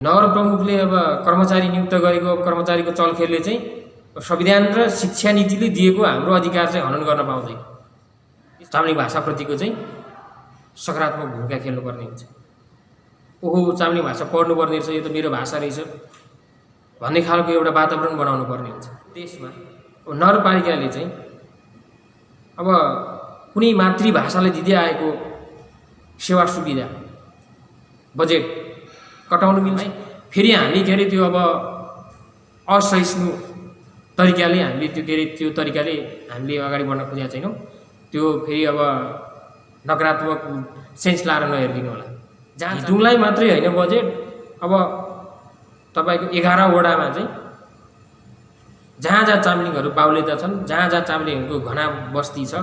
नगर प्रमुखले अब कर्मचारी नियुक्त गरेको कर्मचारीको चलखेलले चाहिँ संविधान र शिक्षा नीतिले दिएको हाम्रो अधिकार चाहिँ हनन गर्न पाउँदैन। चाम्लिङ भाषाप्रतिको चाहिँ सकारात्मक भूमिका खेल्नुपर्ने हुन्छ। ओहो चाम्लिङ भाषा पढ्नुपर्ने रहेछ, यो त मेरो भाषा रहेछ भन्ने खालको एउटा वातावरण बनाउनु पर्ने हुन्छ। देशमा नगरपालिकाले चाहिँ अब कुनै मातृभाषालाई दिँदै आएको सेवा सुविधा बजेट कटाउनु मिल्छ। फेरि हामी के अरे त्यो अब असहिष्णु तरिकाले हामीले त्यो तरिकाले हामीले अगाडि बढ्न खोजेका छैनौँ। त्यो फेरि अब नकारात्मक सेन्स लाएर नहेरिदिनु होला। जहाँ हितुङलाई मात्रै होइन बजेट, अब तपाईँको 11 वडामा चाहिँ जहाँ जहाँ चाम्लिङहरू बाहुल्यता छन्, जहाँ जहाँ चाम्लिङहरूको घना बस्ती छ,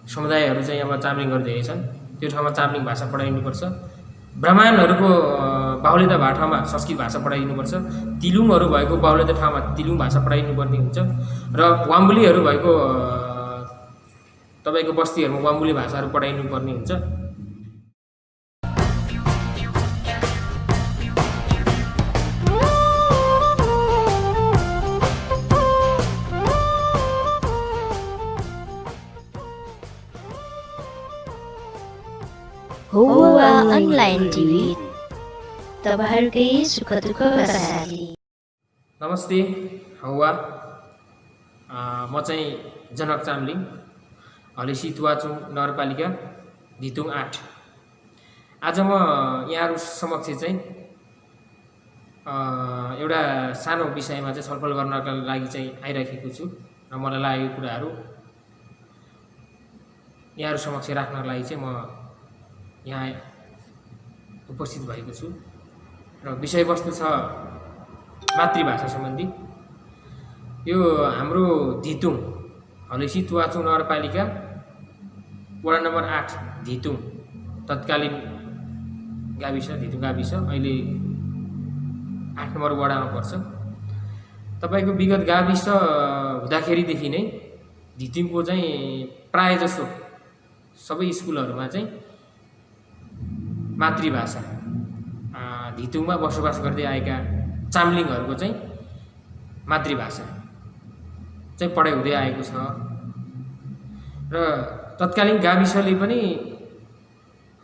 समुदायहरू चाहिँ अब चाम्लिङहरू धेरै छन्, त्यो ठाउँमा चाम्लिङ भाषा पढाइनुपर्छ। ब्राह्मणहरूको बाहुल्यता भएको ठाउँमा संस्कृत भाषा पढाइदिनुपर्छ। तिलुङहरू भएको बाहुल्यता ठाउँमा तिलुङ भाषा पढाइनुपर्ने हुन्छ र वाम्बुलीहरू भएको तपाईँको बस्तीहरूमा वाम्बुली भाषाहरू पढाइनुपर्ने हुन्छ। हुआ अनलाइन टिभी तपाईहरुकै सुख दुःखका साथी। नमस्ते हौवा, म चाहिँ जनक चाम्लिङ, हलेसी तुवाचुङ नगरपालिका धितुङ 8। आज म यहाँहरु समक्ष चाहिँ एउटा सानो विषयमा चाहिँ छलफल गर्नका लागि चाहिँ आइराखेको छु र मलाई लागेको कुराहरू यहाँहरु समक्ष राख्नका लागि चाहिँ म यहाँ उपस्थित भएको छु र विषयवस्तु छ मातृभाषा सम्बन्धी। यो हाम्रो धितुङ हलेसी तुवाचुङ नगरपालिका वडा नम्बर 8 धितुङ तत्कालीन गाविस धितुङ गाविस अहिले 8 नम्बर वडामा पर्छ। तपाईको विगत गाविस हुँदाखेरिदेखि नै धितुङको चाहिँ प्राय जसो सबै स्कुलहरुमा चाहिँ मातृभाषा धितुङमा बसोबास गर्दै आएका चाम्लिङहरूको चाहिँ मातृभाषा चाहिँ पढाइ हुँदै आएको छ र तत्कालीन गाविसले पनि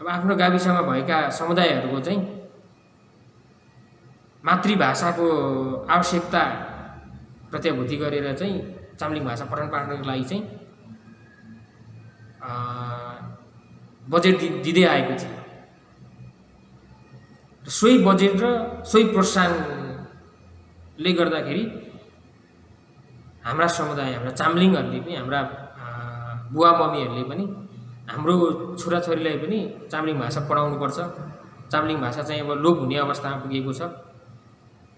अब आफ्नो गाविसमा भएका समुदायहरूको चाहिँ मातृभाषाको आवश्यकता प्रत्याभूति गरेर चाहिँ चाम्लिङ भाषा पठन पाठनको लागि चाहिँ बजेट दिँदै आएको थियो। सोही बजेट र सोही प्रोत्साहनले गर्दाखेरि हाम्रा समुदाय, हाम्रा चाम्लिङहरूले पनि, हाम्रा बुवा मम्मीहरूले पनि हाम्रो छोराछोरीलाई पनि चाम्लिङ भाषा पढाउनुपर्छ। चाम्लिङ भाषा चाहिँ अब लोप हुने अवस्थामा पुगेको छ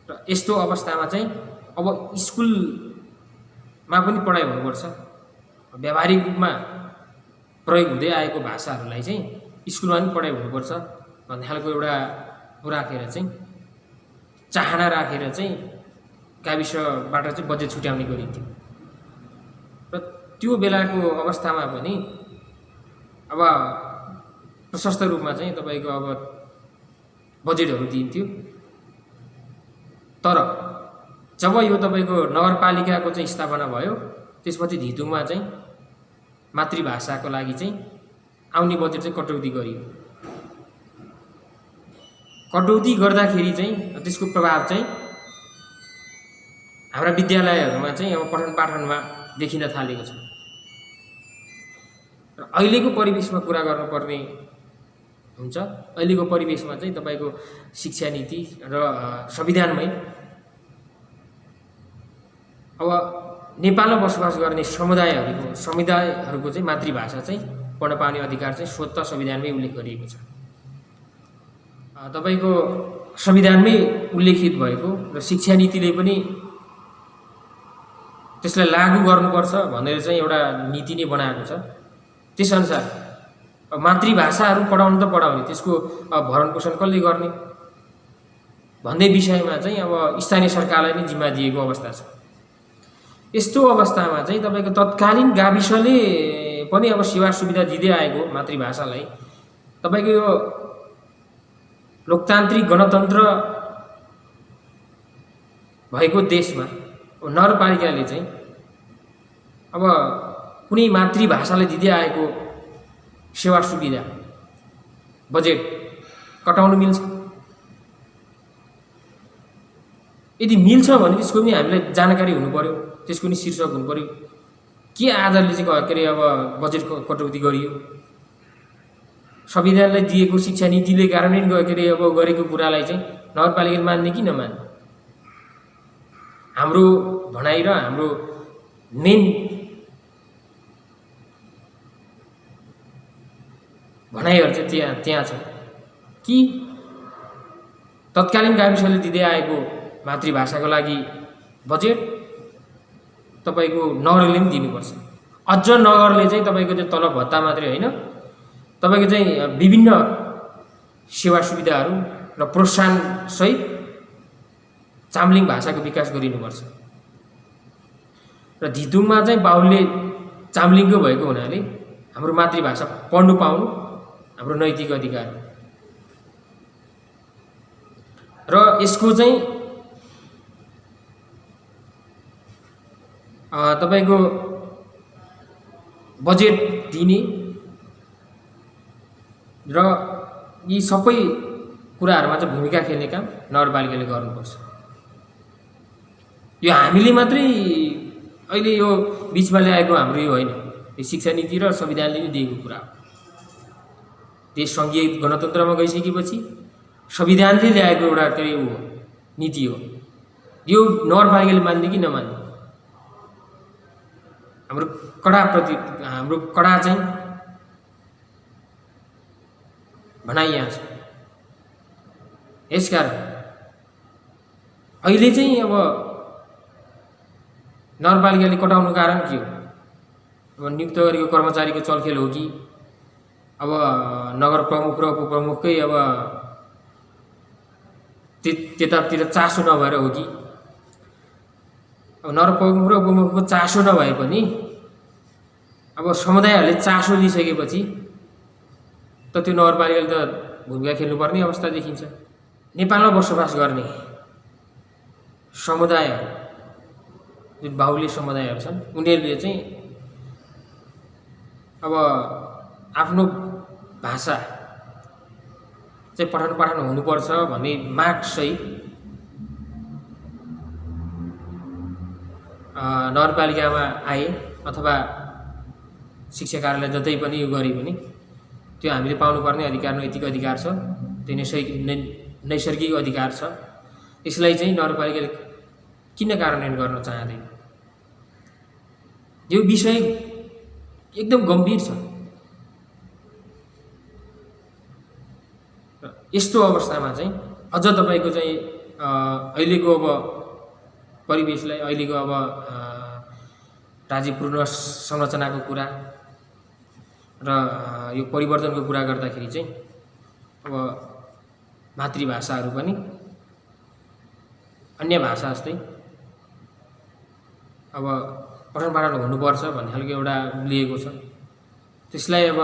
र यस्तो अवस्थामा चाहिँ अब स्कुलमा पनि पढाइ हुनुपर्छ। व्यावहारिक रूपमा प्रयोग हुँदै आएको भाषाहरूलाई चाहिँ स्कुलमा पनि पढाइ हुनुपर्छ भन्ने खालको एउटा राखेर चाहिँ चाहना राखेर चाहिँ गाविसबाट चाहिँ बजेट छुट्याउने गरिन्थ्यो र त्यो बेलाको अवस्थामा पनि अब प्रशस्त रूपमा चाहिँ तपाईको अब बजेटहरू दिइन्थ्यो। तर जब यो तपाईको नगरपालिकाको चाहिँ स्थापना भयो त्यसपछि धितुङमा चाहिँ मातृभाषाको लागि चाहिँ आउने बजेट चाहिँ कटौती गरियो। कटौती गर्दाखेरि चाहिँ त्यसको प्रभाव चाहिँ हाम्रा विद्यालयहरूमा चाहिँ अब पठन पाठनमा देखिन थालेको छ र अहिलेको परिवेशमा कुरा गर्नुपर्ने हुन्छ। अहिलेको परिवेशमा चाहिँ तपाईको शिक्षा नीति र संविधानमै अब नेपालमा बसोबास गर्ने समुदायहरूको चाहिँ मातृभाषा चाहिँ पढ्न पाउने अधिकार चाहिँ स्वतः संविधानमै उल्लेख गरिएको छ। तपाईको संविधानमै उल्लेखित भएको र शिक्षा नीतिले पनि त्यसलाई लागू गर्नुपर्छ भनेर चाहिँ एउटा नीति नै बनाएको छ। त्यसअनुसार मातृभाषाहरू पढाउनु त पढाउने, त्यसको भरण पोषण कसले गर्ने भन्ने विषयमा चाहिँ अब स्थानीय सरकारलाई नै जिम्मा दिएको अवस्था छ। यस्तो अवस्थामा चाहिँ तपाईको तत्कालीन गाविसले पनि अब सेवा सुविधा दिँदै आएको मातृभाषालाई तपाईको यो लोकतान्त्रिक गणतन्त्र भएको देशमा नगरपालिकाले चाहिँ अब कुनै मातृभाषालाई दिँदै आएको सेवा सुविधा बजेट कटाउनु मिल्छ? यदि मिल्छ भने त्यसको पनि हामीलाई जानकारी हुनु पर्यो, त्यसको पनि शीर्षक हुनु पर्यो। के आधारले चाहिँ के अरे अब बजेट कटौती गरियो? संविधानलाई दिएको शिक्षा नीतिले कार्यान्वयन के अरे अब गरेको कुरालाई चाहिँ नगरपालिकाले मान्ने कि नमान्ने? हाम्रो भनाइ र हाम्रो मेन भनाइहरू चाहिँ त्यहाँ छ कि तत्कालीन गाविसले दिँदै आएको मातृभाषाको लागि बजेट तपाईको नगरले पनि दिनुपर्छ। अझ नगरले चाहिँ तपाईको त्यो तलब भत्ता मात्रै होइन, तपाईको चाहिँ विभिन्न सेवा सुविधाहरू र प्रोत्साहन सहित चाम्लिङ भाषाको विकास गरिनुपर्छ। र धितुङमा चाहिँ बाहुल्य चाम्लिङको भएको हुनाले हाम्रो मातृभाषा पढ्नु पाउनु हाम्रो नैतिक अधिकार र यसको चाहिँ तपाईको बजेट दिने र यी सबै कुराहरुमा चाहिँ भूमिका खेल्ने काम नगरपालिकाले गर्नुपर्छ। यो हामीले मात्रै अहिले यो बीचमा ल्याएको हाम्रो यो होइन, यो शिक्षा नीति र संविधानले नै दिएको कुरा हो। देश संघीय गणतन्त्रमा गइसकेपछि संविधानले ल्याएको एउटा नीति हो, यो नगरपालिकाले मान्ने कि नमान्ने? हाम्रो कडा चाहिँ भनाइ यहाँ छ। यसकारण अहिले चाहिँ अब नगरपालिकाले कटाउनु कारण के हो? अब नियुक्त गरेको कर्मचारीको चलखेल हो कि अब नगर प्रमुख र उपप्रमुखकै अब त्यतातिर चासो नभएर हो कि? अब नगर प्रमुख र उपप्रमुखको चासो नभए पनि अब समुदायहरूले चासो लिइसकेपछि त त्यो नगरपालिकाले त भूमिका खेल्नुपर्ने अवस्था देखिन्छ। नेपालमा बसोबास गर्ने समुदायहरू जुन बाहुल्य समुदायहरू छन् उनीहरूले चाहिँ अब आफ्नो भाषा चाहिँ पठन हुनुपर्छ भन्ने माग सहित नगरपालिकामा आए अथवा शिक्षा कार्यालय जतै पनि यो गरे पनि त्यो हामीले पाउनुपर्ने अधिकार नैतिक अधिकार छ, त्यो नैसर्गिक अधिकार छ। यसलाई चाहिँ नगरपालिकाले किन कार्यान्वयन गर्न चाहँदैन? यो विषय एकदम गम्भीर छ। यस्तो अवस्थामा चाहिँ अझ तपाईको चाहिँ अहिलेको अब परिवेशलाई, अहिलेको अब राज्य पुनर्संरचनाको कुरा र यो परिवर्तनको कुरा गर्दाखेरि चाहिँ अब मातृभाषाहरू पनि अन्य भाषा जस्तै अब पठन पाठन हुनुपर्छ भन्ने खालको एउटा लिएको छ। त्यसलाई अब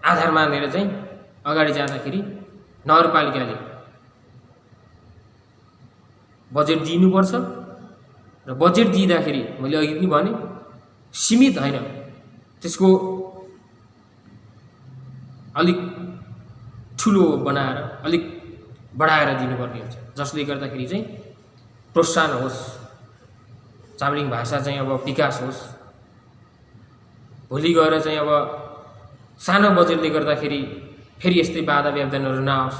आधार मानेर चाहिँ अगाडि जाँदाखेरि नगरपालिकाले बजेट दिनुपर्छ र बजेट दिँदाखेरि मैले अघि पनि भने सीमित होइन, त्यसको अलिक ठुलो बनाएर अलिक बढाएर दिनुपर्ने हुन्छ, जसले गर्दाखेरि चाहिँ प्रोत्साहन होस्, चाम्लिङ भाषा चाहिँ अब विकास होस्। भोलि गएर चाहिँ अब सानो बजेटले गर्दाखेरि फेरि यस्तै बाधा व्यवधानहरू नआओस्,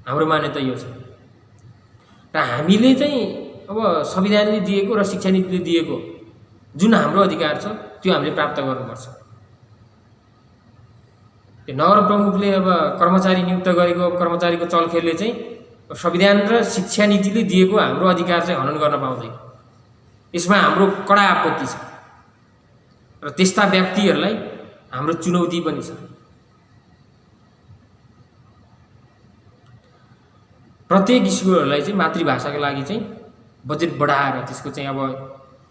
हाम्रो मान्यता यो छ। र हामीले चाहिँ अब संविधानले दिएको र शिक्षा नीतिले दिएको जुन हाम्रो अधिकार छ त्यो हामीले प्राप्त गर्नुपर्छ। त्यो नगर प्रमुखले अब कर्मचारी नियुक्त गरेको कर्मचारीको चलखेलले चाहिँ संविधान र शिक्षा नीतिले दिएको हाम्रो अधिकार चाहिँ हनन गर्न पाउँदैन। यसमा हाम्रो कडा आपत्ति छ र त्यस्ता व्यक्तिहरूलाई हाम्रो चुनौती पनि छ। प्रत्येक स्कुलहरूलाई चाहिँ मातृभाषाको लागि चाहिँ बजेट बढाएर त्यसको चाहिँ अब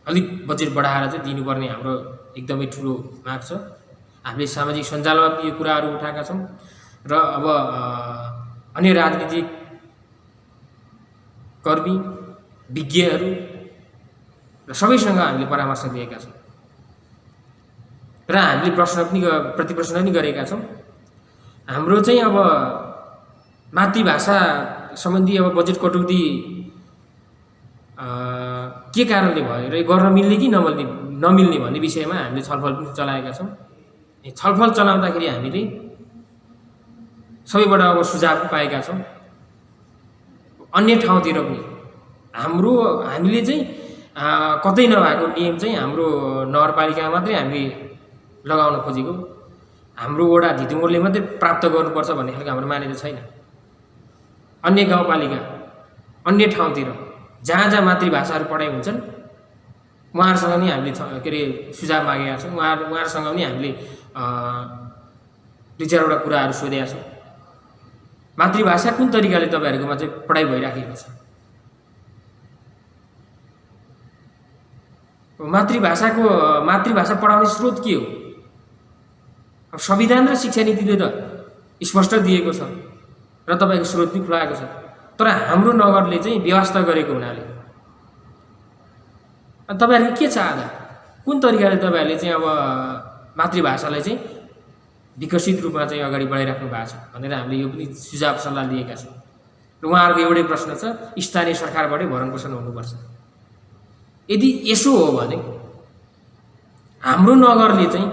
अलिक बजेट बढाएर चाहिँ दिनुपर्ने हाम्रो एकदमै ठुलो माग छ। हामीले सामाजिक सञ्जालमा यो कुराहरू उठाएका छौँ र अब अन्य राजनीतिक कर्मी विज्ञहरू र सबैसँग हामीले परामर्श दिएका छौँ र हामीले प्रतिप्रश्न पनि गरेका छौँ। हाम्रो चाहिँ अब मातृभाषा सम्बन्धी अब बजेट कटौती के कारणले भयो र गर्न मिल्ने कि नमिल्ने भन्ने विषयमा हामीले छलफल पनि चलाएका छौँ। छलफल चलाउँदाखेरि हामीले सबैबाट अब सुझाव पाएका छौँ। अन्य ठाउँतिर पनि हामीले चाहिँ कतै नभएको नियम चाहिँ हाम्रो नगरपालिकामा मात्रै हामीले लगाउन खोजेको, हाम्रो वडा धितुङले मात्रै प्राप्त गर्नुपर्छ भन्ने खालको हाम्रो मान्यता छैन। अन्य गाउँपालिका अन्य ठाउँतिर जहाँ मातृभाषाहरू पढाइ हुन्छन् उहाँहरूसँग पनि हामीले के अरे सुझाव मागेका छौँ। उहाँहरूसँग पनि हामीले दुई चारवटा कुराहरू सोधेका छौँ। मातृभाषा कुन तरिकाले तपाईँहरूकोमा चाहिँ पढाइ भइराखेको छ, मातृभाषा पढाउने स्रोत के हो? अब संविधान र शिक्षा नीतिले त स्पष्ट दिएको छ र तपाईँको स्रोत पनि खुलाएको छ, तर हाम्रो नगरले चाहिँ व्यवस्था गरेको हुनाले तपाईँहरूको के छ आधा कुन तरिकाले तपाईँहरूले चाहिँ अब मातृभाषालाई चाहिँ विकसित रूपमा चाहिँ अगाडि बढाइराख्नु भएको छ भनेर हामीले यो पनि सुझाव सल्लाह दिएका छौँ। र उहाँहरूको एउटै प्रश्न छ, स्थानीय सरकारबाटै भरणपोषण हुनुपर्छ। यदि यसो हो भने हाम्रो नगरले चाहिँ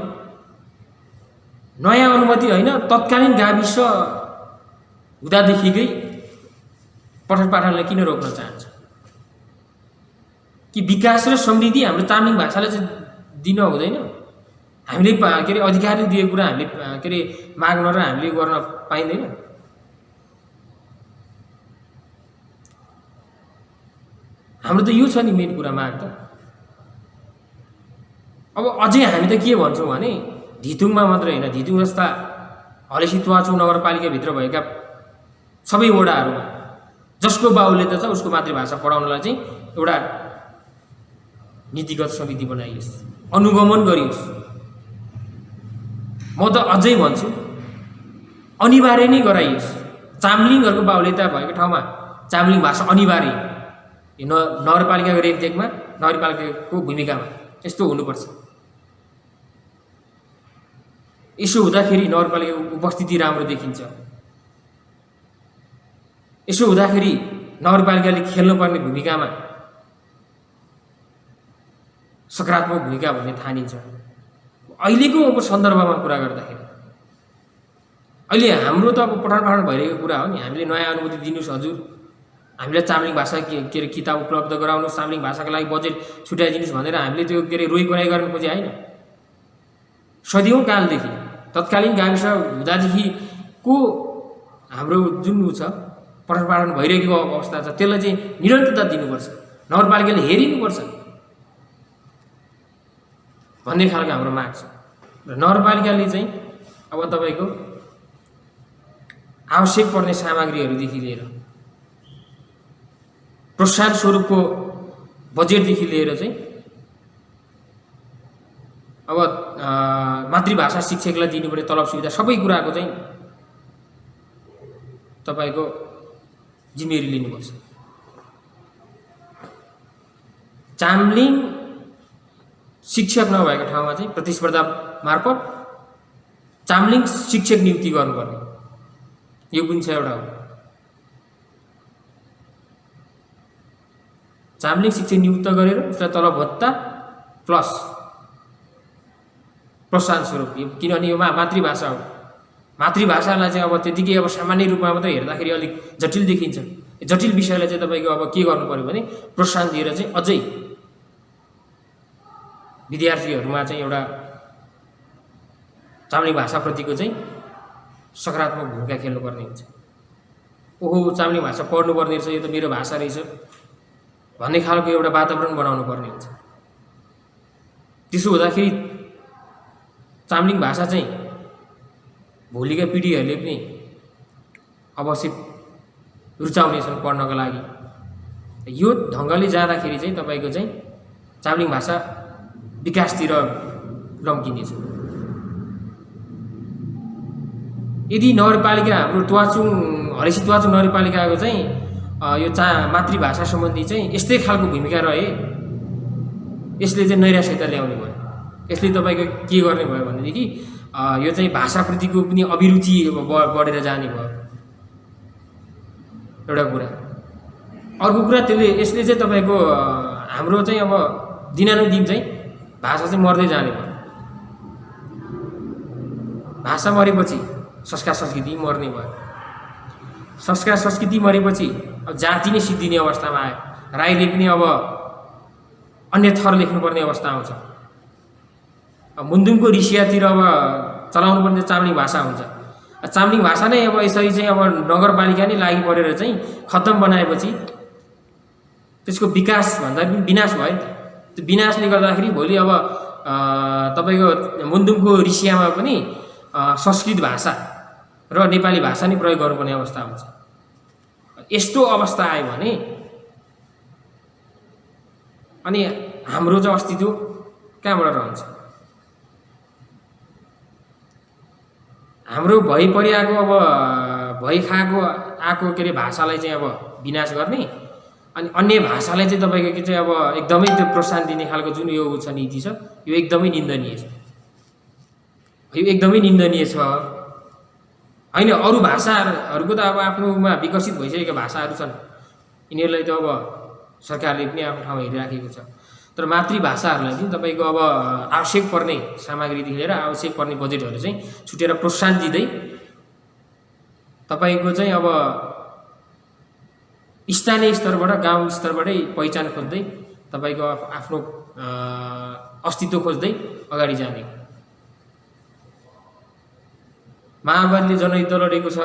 नयाँ अनुमति होइन तत्कालीन गाविस हुँदादेखिकै पठन पाठनलाई किन रोक्न चाहन्छ? कि विकास र समृद्धि हाम्रो चामलिङ भाषालाई चाहिँ दिन हुँदैन? हामीले के अरे अधिकारले दिएको कुरा हामीले के अरे माग्न र हामीले गर्न पाइँदैन? हाम्रो त यो छ नि मेन कुरा माग त। अब अझै हामी त के भन्छौँ भने धितुङमा मात्रै होइन, धितुङ जस्ता हलेसी तुवाचुङ नगरपालिकाभित्र भएका सबै वडाहरूमा जसको बाहुल्यता छ उसको मातृभाषा पढाउनलाई चाहिँ एउटा नीतिगत समिति बनाइयोस्, अनुगमन गरियोस्। म त अझै भन्छु अनिवार्य नै गराइयोस्। चामलिङहरूको बाहुल्यता भएको ठाउँमा चामलिङ भाषा अनिवार्य, यो नगरपालिकाको रेखदेखमा नगरपालिकाको भूमिकामा यस्तो हुनुपर्छ। यसो हुँदाखेरि नगरपालिकाको उपस्थिति राम्रो देखिन्छ। यसो हुँदाखेरि नगरपालिकाले खेल्नुपर्ने भूमिकामा सकारात्मक भूमिका भन्ने ठानिन्छ। अहिलेको अब सन्दर्भमा कुरा गर्दाखेरि अहिले हाम्रो त अब पठन पाठन भइरहेको कुरा हो नि। हामीले नयाँ अनुमति दिनुहोस् हजुर, हामीलाई चामलिङ भाषा के अरे किताब उपलब्ध गराउनुहोस्, चामलिङ भाषाको लागि बजेट छुट्याइदिनुहोस् भनेर हामीले त्यो के अरे रोइ कराइ गर्न खोजे होइन। सदियौँ कालदेखि तत्कालीन गाविस हुँदादेखिको हाम्रो जुन छ पठन पाठन भइरहेको अवस्था छ त्यसलाई चाहिँ निरन्तरता दिनुपर्छ, नगरपालिकाले हेरिनुपर्छ भन्ने खालको हाम्रो माग छ। र नगरपालिकाले चाहिँ अब तपाईँको आवश्यक पर्ने सामग्रीहरूदेखि लिएर प्रोत्साहन स्वरूपको बजेटदेखि लिएर चाहिँ अब मातृभाषा शिक्षकलाई दिनुपर्ने तलब सुविधा सबै कुराको चाहिँ तपाईँको जिम्मेवारी लिनुपर्छ। चामलिङ शिक्षक नभएको ठाउँमा चाहिँ प्रतिस्पर्धा मार्फत चामलिङ शिक्षक नियुक्ति गर्नुपर्ने, यो पनि छ एउटा हो। चामलिङ शिक्षक नियुक्त गरेर उसलाई तलब भत्ता प्लस प्रोत्साहन स्वरूप, किनभने यो मातृभाषा हो। मातृभाषालाई चाहिँ अब त्यतिकै अब सामान्य रूपमा मात्रै हेर्दाखेरि अलिक जटिल देखिन्छ। जटिल विषयलाई चाहिँ तपाईँको अब के गर्नु पर्यो भने प्रोत्साहन दिएर चाहिँ अझै विद्यार्थीहरूमा चाहिँ एउटा चामलिङ भाषाप्रतिको चाहिँ सकारात्मक भूमिका खेल्नुपर्ने हुन्छ। ओहो चामलिङ भाषा पढ्नुपर्ने रहेछ, यो त मेरो भाषा रहेछ भन्ने खालको एउटा वातावरण बनाउनु पर्ने हुन्छ। त्यसो हुँदाखेरि चामलिङ भाषा चाहिँ भोलिका पिँढीहरूले पनि अवश्य रुचाउनेछन् पढ्नको लागि। यो ढङ्गले जाँदाखेरि चाहिँ तपाईँको चाहिँ चामलिङ भाषा विकासतिर लम्किनेछ। यदि नगरपालिका हाम्रो हलेसी तुवाचुङ नगरपालिकाको चाहिँ यो मातृभाषा सम्बन्धी चाहिँ यस्तै खालको भूमिका रहे। यसले चाहिँ नैराश्यता ल्याउने भयो। यसले तपाईँको के गर्ने भयो भनेदेखि यो चाहिँ भाषाप्रतिको पनि अभिरुचि बढेर जाने भयो एउटा कुरा। अर्को कुरा यसले चाहिँ तपाईँको हाम्रो चाहिँ अब दिनानुदिन चाहिँ भाषा चाहिँ मर्दै जाने भयो। भाषा मरेपछि संस्कार संस्कृति मर्ने भयो। संस्कार संस्कृति मरेपछि अब जाति नै सिद्धिने अवस्थामा आयो। राईले पनि अब अन्य थर लेख्नुपर्ने अवस्था आउँछ। मुन्दुमको ऋषियातिर अब चलाउनु पर्ने चाम्लिङ भाषा हुन्छ। चाम्लिङ भाषा नै अब यसरी चाहिँ अब नगरपालिका नै लागि परेर चाहिँ खत्तम बनाएपछि त्यसको विकास भन्दा पनि विनाश भयो नि त। त्यो विनाशले गर्दाखेरि भोलि अब तपाईँको मुन्दुमको ऋषियामा पनि संस्कृत भाषा र नेपाली भाषा नै प्रयोग गर्नुपर्ने अवस्था हुन्छ। यस्तो अवस्था आयो भने अनि हाम्रो चाहिँ अस्तित्व कहाँबाट रहन्छ? हाम्रो भइपरिआएको अब भइखाएको आएको के अरे भाषालाई चाहिँ अब विनाश गर्ने अनि अन्य भाषालाई चाहिँ तपाईँको के चाहिँ अब एकदमै त्यो प्रोत्साहन दिने खालको जुन यो छ नीति छ, यो एकदमै निन्दनीय छ। यो एकदमै निन्दनीय छ होइन। अरू भाषाहरूको त अब आफ्नोमा विकसित भइसकेका भाषाहरू छन्, यिनीहरूलाई त अब सरकारले पनि आफ्नो ठाउँमा हेरिराखेको छ। तर मातृभाषाहरूलाई चाहिँ तपाईँको अब आवश्यक पर्ने सामग्रीदेखि लिएर आवश्यक पर्ने बजेटहरू चाहिँ छुटेर प्रोत्साहन दिँदै तपाईँको चाहिँ अब स्थानीय स्तरबाट गाउँ स्तरबाटै पहिचान खोज्दै तपाईँको आफ्नो अस्तित्व खोज्दै अगाडि जाने। माओवादीले जनयुद्ध लडेको छ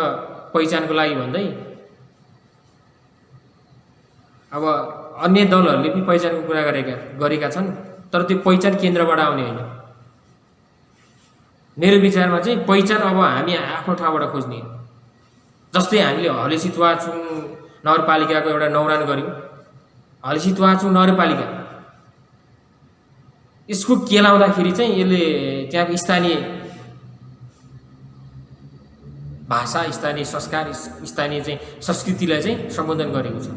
पहिचानको लागि भन्दै अब अन्य दलहरूले पनि पहिचानको कुरा गरेका छन्, तर त्यो पहिचान केन्द्रबाट आउने होइन। मेरो विचारमा चाहिँ पहिचान अब हामी आफ्नो ठाउँबाट खोज्ने। जस्तै हामीले हलेसीतुवाचुङ नगरपालिकाको एउटा नौरान गऱ्यौँ। हलेसीतुवाचुङ नगरपालिका यसको केलाउँदाखेरि चाहिँ यसले त्यहाँको स्थानीय भाषा, स्थानीय संस्कार, स्थानीय चाहिँ संस्कृतिलाई चाहिँ सम्बोधन गरेको छ।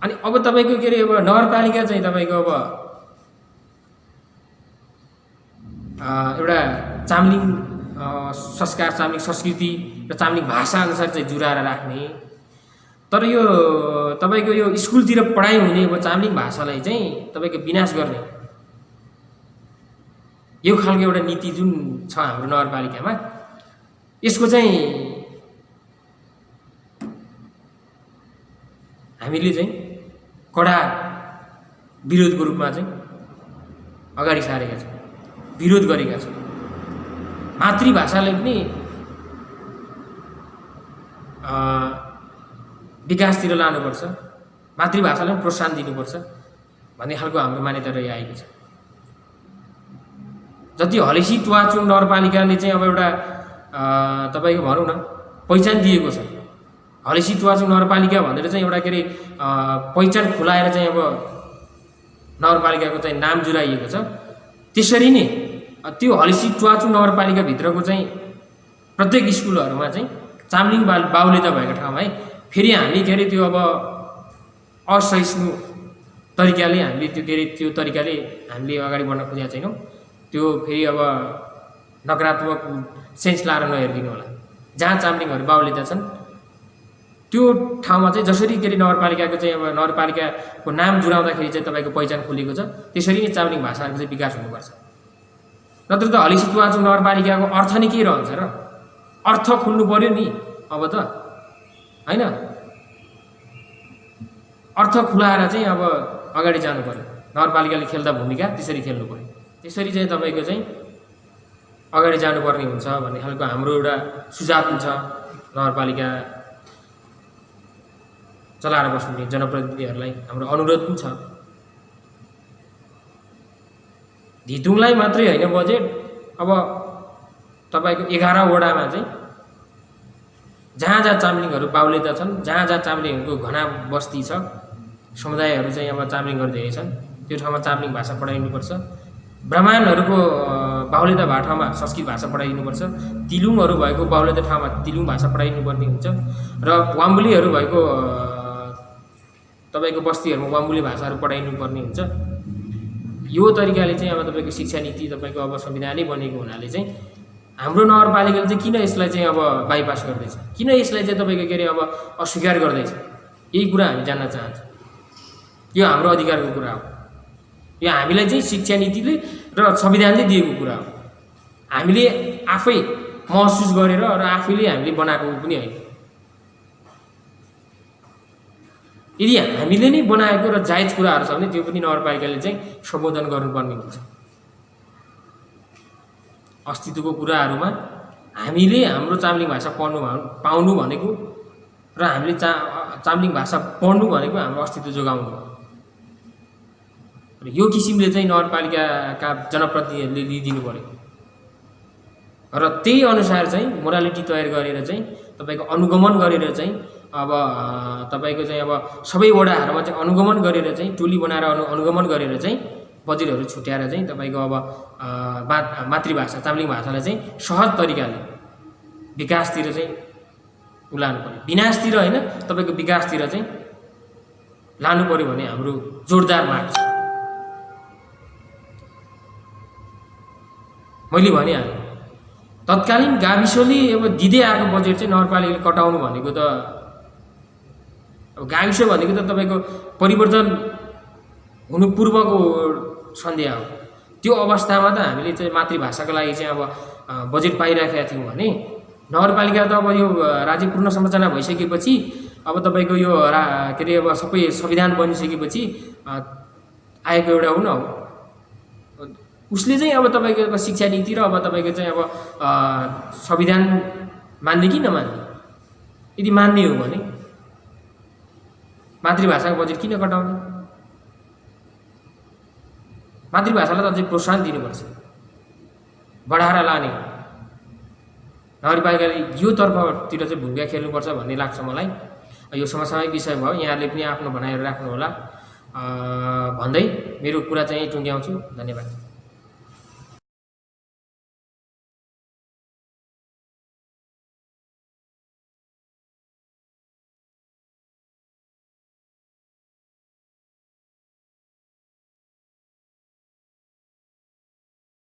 अनि अब तपाईँको के अरे अब नगरपालिका चाहिँ तपाईँको अब एउटा चाम्लिङ संस्कार, चाम्लिङ संस्कृति र चाम्लिङ भाषा अनुसार चाहिँ जुराएर राख्ने। तर यो तपाईँको यो स्कुलतिर पढाइ हुने अब चाम्लिङ भाषालाई चाहिँ तपाईँको विनाश गर्ने यो खालको एउटा नीति जुन छ हाम्रो नगरपालिकामा, यसको चाहिँ हामीले चाहिँ कडा विरोधको रूपमा चाहिँ अगाडि सारेका छौँ, विरोध गरेका छौँ। मातृभाषालाई पनि विकासतिर लानुपर्छ, मातृभाषालाई पनि प्रोत्साहन दिनुपर्छ भन्ने खालको हाम्रो मान्यता रहिआएको छ। जति हलेसीतुवाचुङ नगरपालिकाले चाहिँ अब एउटा तपाईँको भनौँ न पहिचान दिएको छ, हलेसीतुवाचुङ नगरपालिका भनेर चाहिँ एउटा के अरे पहिचान खुलाएर चाहिँ अब नगरपालिकाको चाहिँ नाम जुराइएको छ। त्यसरी नै त्यो हलेसीतुवाचुङ नगरपालिकाभित्रको चाहिँ प्रत्येक स्कुलहरूमा चाहिँ चाम्लिङ बाहुल्यता भएको ठाउँमा है फेरि हामी के अरे त्यो अब असहिष्णु तरिकाले हामीले त्यो के अरे त्यो तरिकाले हामीले अगाडि बढ्न खोजेका छैनौँ। त्यो फेरि अब नकारात्मक सेन्स लाएर नहेरिदिनु होला। जहाँ चाम्लिङहरू बाहुल्यता छन् त्यो ठाउँमा चाहिँ जसरी के अरे नगरपालिकाको चाहिँ अब नगरपालिकाको नाम जुराउँदाखेरि चाहिँ तपाईँको पहिचान खुलेको छ, त्यसरी नै चाम्लिङ भाषाहरूको चाहिँ विकास हुनुपर्छ। नत्र त हलेसीतुवाचुङ नगरपालिकाको अर्थ नै के रहन्छ र? अर्थ खुल्नु पर्यो नि अब त होइन। अर्थ खुलाएर चाहिँ अब अगाडि जानु पर्यो। नगरपालिकाले खेल्दा भूमिका त्यसरी खेल्नु पर्यो। त्यसरी चाहिँ तपाईँको चाहिँ अगाडि जानुपर्ने हुन्छ भन्ने खालको हाम्रो एउटा सुझाव हुन्छ। नगरपालिका चलाएर बस्ने जनप्रतिनिधिहरूलाई हाम्रो अनुरोध पनि छ। धितुङलाई मात्रै होइन बजेट, अब तपाईँको 11 वडामा चाहिँ जहाँ जहाँ चाम्लिङहरू बाहुल्यता छन्, जहाँ जहाँ चाम्लिङहरूको घना बस्ती छ, समुदायहरू चाहिँ अब चाम्लिङहरू धेरै छन्, त्यो ठाउँमा चाम्लिङ भाषा पढाइनुपर्छ। ब्राह्मणहरूको बाहुल्यता भएको ठाउँमा संस्कृत भाषा पढाइनुपर्छ, तिलुङहरू भएको बाहुल्यता ठाउँमा तिलुङ भाषा पढाइनुपर्ने हुन्छ र वाम्बुलीहरू भएको तपाईँको बस्तीहरूमा वाम्बुली भाषाहरू पढाइनुपर्ने हुन्छ। यो तरिकाले चाहिँ अब तपाईँको शिक्षा नीति तपाईँको अब संविधानै बनेको हुनाले चाहिँ हाम्रो नगरपालिकाले चाहिँ किन यसलाई चाहिँ अब बाइपास गर्दैछ, किन यसलाई चाहिँ तपाईँको के अरे अब अस्वीकार गर्दैछ, यही कुरा हामी जान्न चाहन्छौँ। यो हाम्रो अधिकारको कुरा हो, यो हामीलाई चाहिँ शिक्षा नीतिले र संविधानले दिएको कुरा हो, हामीले आफै महसुस गरेर र आफैले हामीले बनाएको पनि होइन। यदि हामीले नै बनाएको र जायज कुराहरू छ भने त्यो पनि नगरपालिकाले चाहिँ सम्बोधन गर्नुपर्ने हुन्छ। अस्तित्वको कुराहरूमा हामीले हाम्रो चाम्लिङ भाषा पाउनु भनेको र हामीले चाम्लिङ भाषा पढ्नु भनेको हाम्रो अस्तित्व जोगाउनु हो। र यो किसिमले चाहिँ नगरपालिकाका जनप्रतिनिधिहरूले लिइदिनु पर्यो र त्यही अनुसार चाहिँ मोरालिटी तयार गरेर चाहिँ तपाईँको अनुगमन गरेर चाहिँ अब तपाईँको चाहिँ अब सबै वडाहरूमा चाहिँ अनुगमन गरेर चाहिँ टोली बनाएर अनुगमन गरेर चाहिँ बजेटहरू छुट्याएर चाहिँ तपाईँको अब मातृभाषा चाम्लिङ भाषालाई चाहिँ सहज तरिकाले विकासतिर चाहिँ लानु पर्यो, विनाशतिर होइन तपाईँको विकासतिर चाहिँ लानु पर्यो भन्ने हाम्रो जोरदार माग छ। मैले भनिहालेँ तत्कालीन गाविसले अब दिँदै आएको बजेट चाहिँ नगरपालिकाले कटाउनु भनेको त अब गाविस भनेको त तपाईँको परिवर्तन हुनु पूर्वको सन्ध्या हो। त्यो अवस्थामा त हामीले चाहिँ मातृभाषाको लागि चाहिँ अब बजेट पाइराखेका थियौँ भने नगरपालिका त अब यो राज्य पूर्ण संरचना भइसकेपछि अब तपाईँको यो के अरे अब सबै संविधान बनिसकेपछि आएको एउटा हो न हो, उसले चाहिँ अब तपाईँको शिक्षा नीति र अब तपाईँको चाहिँ अब संविधान मान्ने कि नमान्ने। यदि मान्ने हो भने मातृभाषाको बजेट किन कटाउने? मातृभाषालाई त अझै प्रोत्साहन दिनुपर्छ, बढाएर लाने। नगरपालिकाले यो तर्फतिर चाहिँ भूमिका खेल्नुपर्छ भन्ने लाग्छ मलाई। यो समसामयिक विषय भयो, यहाँहरूले पनि आफ्नो भनाइहरू राख्नुहोला भन्दै मेरो कुरा चाहिँ टुङ्ग्याउँछु। धन्यवाद।